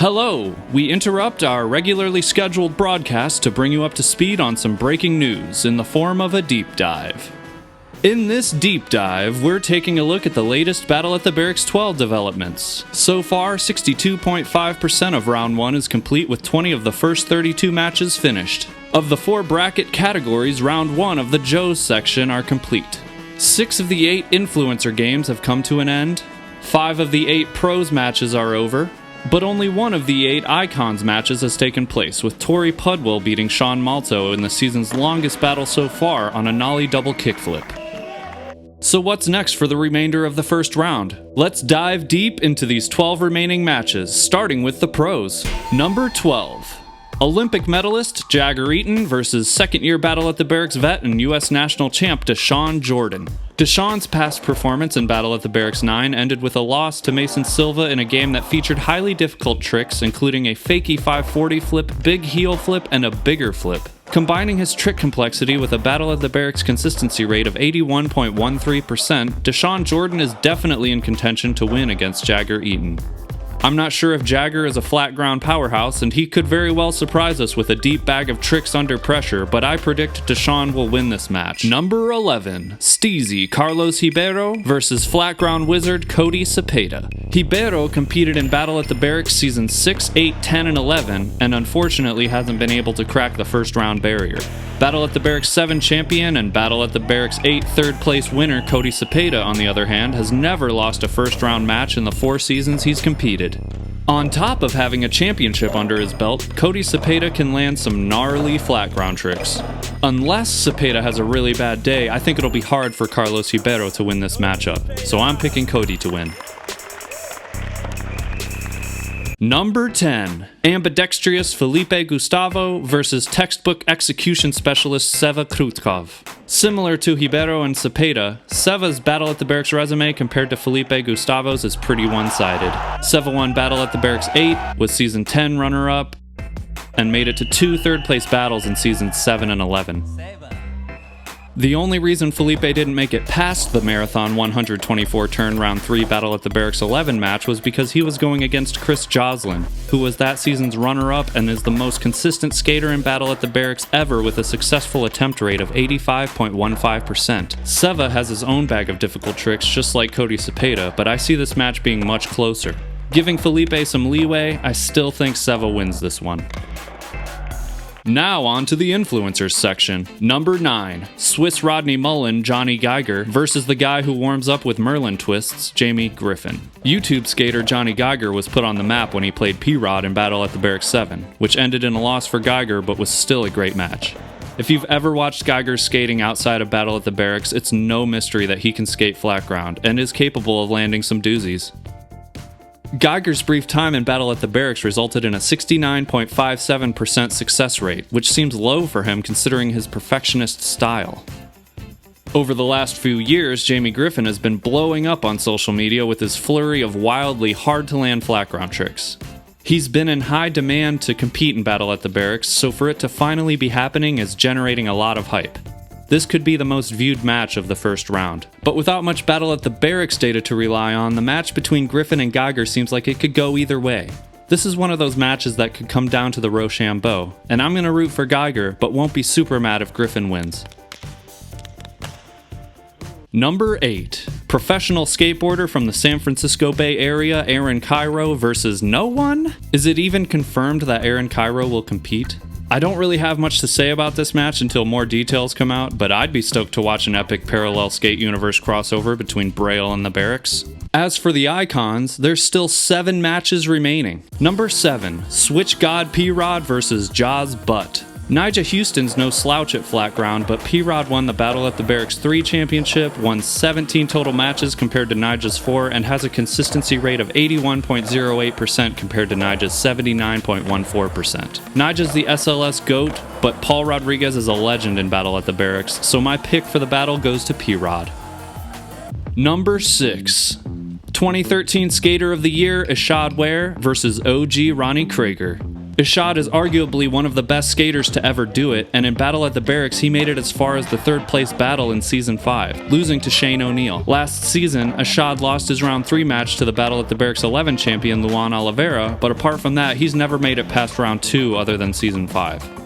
Hello! We interrupt our regularly scheduled broadcast to bring you up to speed on some breaking news in the form of a deep dive. In this deep dive, we're taking a look at the latest Battle at the Berrics 12 developments. So far, 62.5% of Round 1 is complete with 20 of the first 32 matches finished. Of the 4 bracket categories, Round 1 of the Joes section are complete. 6 of the 8 influencer games have come to an end. 5 of the 8 pros matches are over. But only 1 of the 8 Icons matches has taken place, with Tori Pudwell beating Sean Malto in the season's longest battle so far on a nollie double kickflip. So what's next for the remainder of the first round? Let's dive deep into these 12 remaining matches, starting with the pros. Number 12. Olympic medalist Jagger Eaton versus second-year Battle at the Berrics vet and U.S. national champ Deshaun Jordan. Deshaun's past performance in Battle at the Berrics 9 ended with a loss to Mason Silva in a game that featured highly difficult tricks, including a fakey 540 flip, big heel flip, and a bigger flip. Combining his trick complexity with a Battle at the Berrics consistency rate of 81.13%, Deshaun Jordan is definitely in contention to win against Jagger Eaton. I'm not sure if Jagger is a flat-ground powerhouse, and he could very well surprise us with a deep bag of tricks under pressure, but I predict Deshaun will win this match. Number 11. Steezy Carlos Ribeiro versus flat-ground wizard Cody Cepeda. Ribeiro competed in Battle at the Berrics seasons 6, 8, 10, and 11, and unfortunately hasn't been able to crack the first-round barrier. Battle at the Berrics 7 champion and Battle at the Berrics 8 third-place winner Cody Cepeda, on the other hand, has never lost a first-round match in the 4 seasons he's competed. On top of having a championship under his belt, Cody Cepeda can land some gnarly flat-ground tricks. Unless Cepeda has a really bad day, I think it'll be hard for Carlos Ribeiro to win this matchup, so I'm picking Cody to win. Number 10. Ambidextrous Felipe Gustavo versus textbook execution specialist Seva Krutkov. Similar to Ribeiro and Cepeda, Seva's Battle at the Berrics resume compared to Felipe Gustavo's is pretty one-sided. Seva won Battle at the Berrics 8, was Season 10 runner-up, and made it to 2 third-place battles in Seasons 7 and 11. The only reason Felipe didn't make it past the Marathon 124 turn Round 3 Battle at the Berrics 11 match was because he was going against Chris Joslin, who was that season's runner-up and is the most consistent skater in Battle at the Berrics ever with a successful attempt rate of 85.15%. Seva has his own bag of difficult tricks just like Cody Cepeda, but I see this match being much closer. Giving Felipe some leeway, I still think Seva wins this one. Now on to the influencers section. Number 9. Swiss Rodney Mullen Johnny Geiger versus the guy who warms up with Merlin twists, Jamie Griffin. YouTube skater Johnny Geiger was put on the map when he played P-Rod in Battle at the Berrics 7, which ended in a loss for Geiger but was still a great match. If you've ever watched Geiger skating outside of Battle at the Berrics, it's no mystery that he can skate flat ground and is capable of landing some doozies. Geiger's brief time in Battle at the Berrics resulted in a 69.57% success rate, which seems low for him considering his perfectionist style. Over the last few years, Jamie Griffin has been blowing up on social media with his flurry of wildly hard-to-land flat-ground tricks. He's been in high demand to compete in Battle at the Berrics, so for it to finally be happening is generating a lot of hype. This could be the most viewed match of the first round. But without much Battle at the Berrics data to rely on, the match between Griffin and Geiger seems like it could go either way. This is one of those matches that could come down to the Rochambeau, and I'm going to root for Geiger, but won't be super mad if Griffin wins. Number 8. Professional skateboarder from the San Francisco Bay Area, Aaron Kyro versus no one? Is it even confirmed that Aaron Kyro will compete? I don't really have much to say about this match until more details come out, but I'd be stoked to watch an epic parallel skate universe crossover between Braille and the Berrics. As for the Icons, there's still 7 matches remaining. Number 7. Switchgod P-Rod versus Jaws Butt. Nigel Houston's no slouch at flat ground, but P-Rod won the Battle at the Berrics 3 championship, won 17 total matches compared to Nigel's 4, and has a consistency rate of 81.08% compared to Nigel's 79.14%. Nigel's the SLS GOAT, but Paul Rodriguez is a legend in Battle at the Berrics, so my pick for the battle goes to P-Rod. Number 6. 2013 Skater of the Year Ashad Ware versus OG Ronnie Krager. Ashad is arguably one of the best skaters to ever do it, and in Battle at the Berrics he made it as far as the 3rd place battle in Season 5, losing to Shane ONeill. Last season, Ashad lost his round 3 match to the Battle at the Berrics 11 champion Luan Oliveira, but apart from that, he's never made it past round 2 other than Season 5.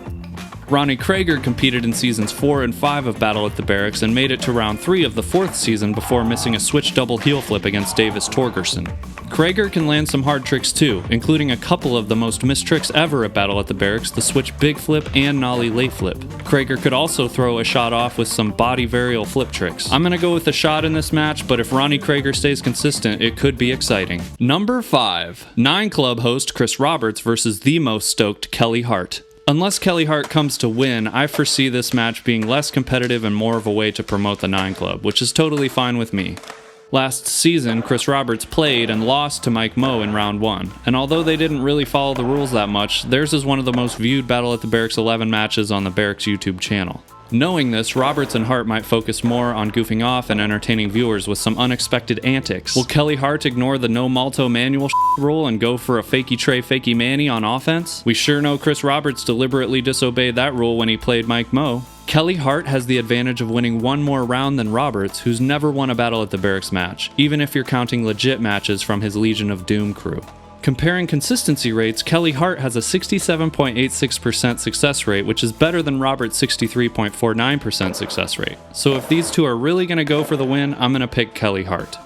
Ronnie Krager competed in Seasons 4 and 5 of Battle at the Berrics and made it to round 3 of the 4th season before missing a switch double heel flip against Davis Torgerson. Krager can land some hard tricks too, including a couple of the most missed tricks ever at Battle at the Berrics, the switch big flip and nollie late flip. Krager could also throw a shot off with some body varial flip tricks. I'm gonna go with a shot in this match, but if Ronnie Krager stays consistent, it could be exciting. Number 5. 9 Club host Chris Roberts versus the most stoked Kelly Hart. Unless Kelly Hart comes to win, I foresee this match being less competitive and more of a way to promote the 9 Club, which is totally fine with me. Last season, Chris Roberts played and lost to Mike Moe in round 1, and although they didn't really follow the rules that much, theirs is one of the most viewed Battle at the Berrics 11 matches on the Berrics YouTube channel. Knowing this, Roberts and Hart might focus more on goofing off and entertaining viewers with some unexpected antics. Will Kelly Hart ignore the no malto manual rule and go for a fakey Trey fakey Manny on offense? We sure know Chris Roberts deliberately disobeyed that rule when he played Mike Moe. Kelly Hart has the advantage of winning one more round than Roberts, who's never won a Battle at the Berrics match, even if you're counting legit matches from his Legion of Doom crew. Comparing consistency rates, Kelly Hart has a 67.86% success rate, which is better than Robert's 63.49% success rate. So if these two are really going to go for the win, I'm going to pick Kelly Hart.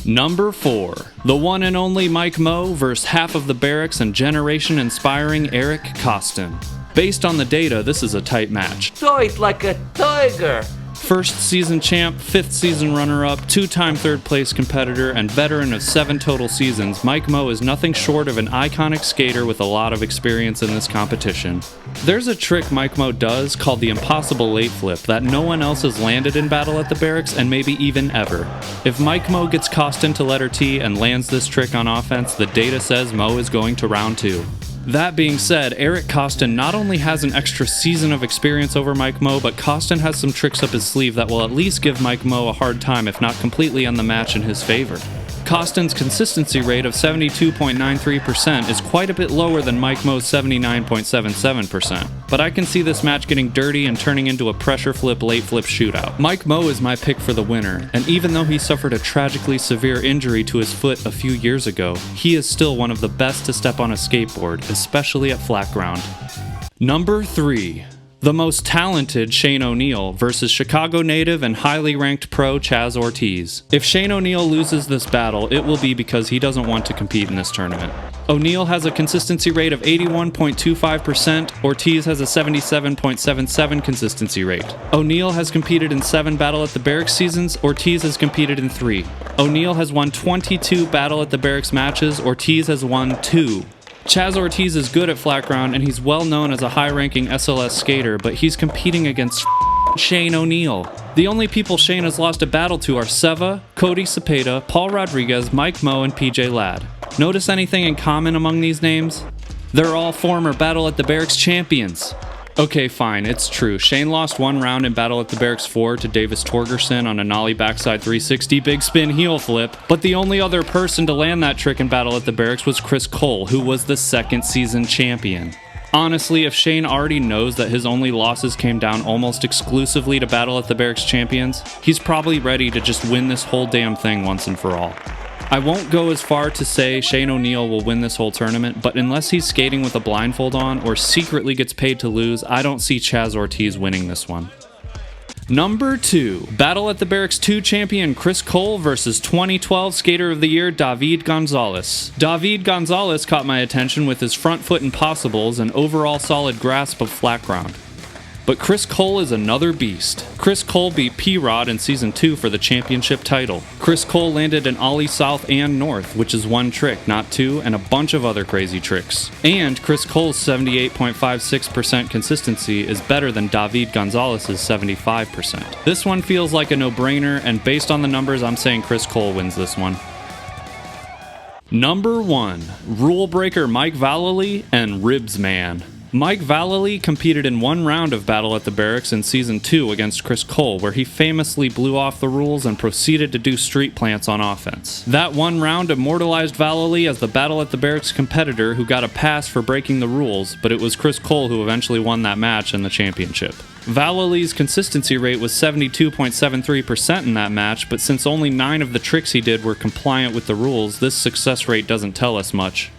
Number 4. The one and only Mike Moe versus half of the Berrics and generation-inspiring Eric Costin. Based on the data, this is a tight match. Fight like a tiger! First season champ, 5th season runner-up, 2-time 3rd place competitor, and veteran of 7 total seasons, Mike Moe is nothing short of an iconic skater with a lot of experience in this competition. There's a trick Mike Moe does called the impossible late flip that no one else has landed in Battle at the Berrics and maybe even ever. If Mike Moe gets Costin to letter T and lands this trick on offense, the data says Moe is going to round 2. That being said, Eric Costin not only has an extra season of experience over Mike Moe, but Costin has some tricks up his sleeve that will at least give Mike Moe a hard time, if not completely end the match in his favor. Costin's consistency rate of 72.93% is quite a bit lower than Mike Moe's 79.77%, but I can see this match getting dirty and turning into a pressure flip late flip shootout. Mike Moe is my pick for the winner, and even though he suffered a tragically severe injury to his foot a few years ago, he is still one of the best to step on a skateboard, especially at flatground. Number 3. The most talented Shane ONeill versus Chicago native and highly ranked pro Chaz Ortiz. If Shane ONeill loses this battle, it will be because he doesn't want to compete in this tournament. ONeill has a consistency rate of 81.25%, Ortiz has a 77.77 consistency rate. ONeill has competed in 7 Battle at the Berrics seasons, Ortiz has competed in 3. ONeill has won 22 Battle at the Berrics matches, Ortiz has won 2. Chaz Ortiz is good at flatground and he's well known as a high-ranking SLS skater, but he's competing against Shane ONeill. The only people Shane has lost a battle to are Seva, Cody Cepeda, Paul Rodriguez, Mike Moe, and PJ Ladd. Notice anything in common among these names? They're all former Battle at the Berrics champions. Okay, fine, it's true. Shane lost one round in Battle at the Berrics 4 to Davis Torgerson on a nollie backside 360 big spin heel flip, but the only other person to land that trick in Battle at the Berrics was Chris Cole, who was the 2nd season champion. Honestly, if Shane already knows that his only losses came down almost exclusively to Battle at the Berrics champions, he's probably ready to just win this whole damn thing once and for all. I won't go as far to say Shane ONeill will win this whole tournament, but unless he's skating with a blindfold on or secretly gets paid to lose, I don't see Chaz Ortiz winning this one. Number 2. Battle at the Berrics 2 champion Chris Cole versus 2012 Skater of the Year David Gonzalez. David Gonzalez caught my attention with his front foot impossibles and overall solid grasp of flat ground. But Chris Cole is another beast. Chris Cole beat P-Rod in Season 2 for the championship title. Chris Cole landed an ollie south and north, which is one trick, not 2, and a bunch of other crazy tricks. And Chris Cole's 78.56% consistency is better than David Gonzalez's 75%. This one feels like a no-brainer, and based on the numbers, I'm saying Chris Cole wins this one. Number 1. Rule breaker Mike Valielli and RibsMan. Mike Valielli competed in one round of Battle at the Berrics in Season 2 against Chris Cole, where he famously blew off the rules and proceeded to do street plants on offense. That one round immortalized Valielli as the Battle at the Berrics competitor who got a pass for breaking the rules, but it was Chris Cole who eventually won that match and the championship. Valielli's consistency rate was 72.73% in that match, but since only 9 of the tricks he did were compliant with the rules, this success rate doesn't tell us much.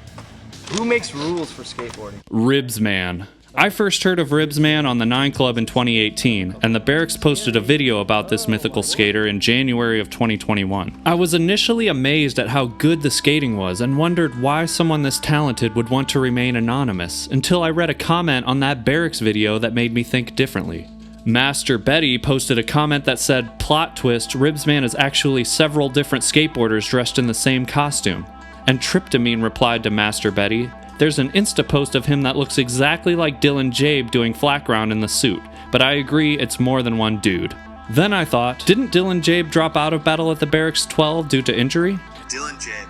Who makes rules for skateboarding? RibsMan. I first heard of RibsMan on the 9 Club in 2018, and the Berrics posted a video about this mythical skater in January of 2021. I was initially amazed at how good the skating was and wondered why someone this talented would want to remain anonymous, until I read a comment on that Berrics video that made me think differently. Master Betty posted a comment that said, "Plot twist, RibsMan is actually several different skateboarders dressed in the same costume." And Tryptamine replied to Master Betty, "There's an Insta post of him that looks exactly like Dylan Jabe doing flatground in the suit, but I agree it's more than one dude." Then I thought, didn't Dylan Jabe drop out of Battle at the Berrics 12 due to injury? Dylan Jabe.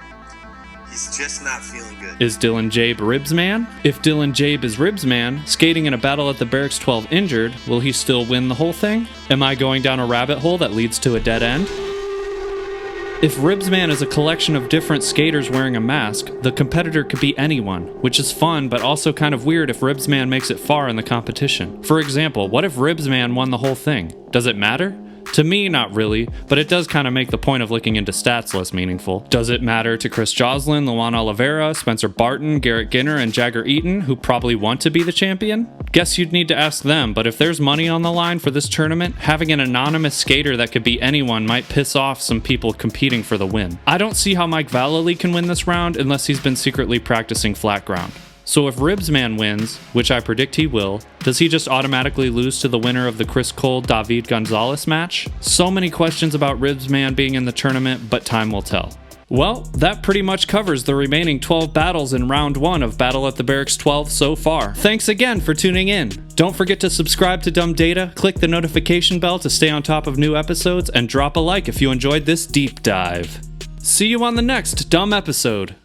He's just not feeling good. Is Dylan Jabe RibsMan? If Dylan Jabe is RibsMan, skating in a Battle at the Berrics 12 injured, will he still win the whole thing? Am I going down a rabbit hole that leads to a dead end? If RibsMan is a collection of different skaters wearing a mask, the competitor could be anyone, which is fun but also kind of weird if RibsMan makes it far in the competition. For example, what if RibsMan won the whole thing? Does it matter? To me, not really, but it does kind of make the point of looking into stats less meaningful. Does it matter to Chris Joslin, Luan Oliveira, Spencer Barton, Garrett Ginner, and Jagger Eaton, who probably want to be the champion? Guess you'd need to ask them, but if there's money on the line for this tournament, having an anonymous skater that could be anyone might piss off some people competing for the win. I don't see how Mike Valielli can win this round unless he's been secretly practicing flat ground. So if RibsMan wins, which I predict he will, does he just automatically lose to the winner of the Chris Cole-David Gonzalez match? So many questions about RibsMan being in the tournament, but time will tell. Well, that pretty much covers the remaining 12 battles in round 1 of Battle at the Berrics 12 so far. Thanks again for tuning in. Don't forget to subscribe to Dumb Data, click the notification bell to stay on top of new episodes, and drop a like if you enjoyed this deep dive. See you on the next dumb episode.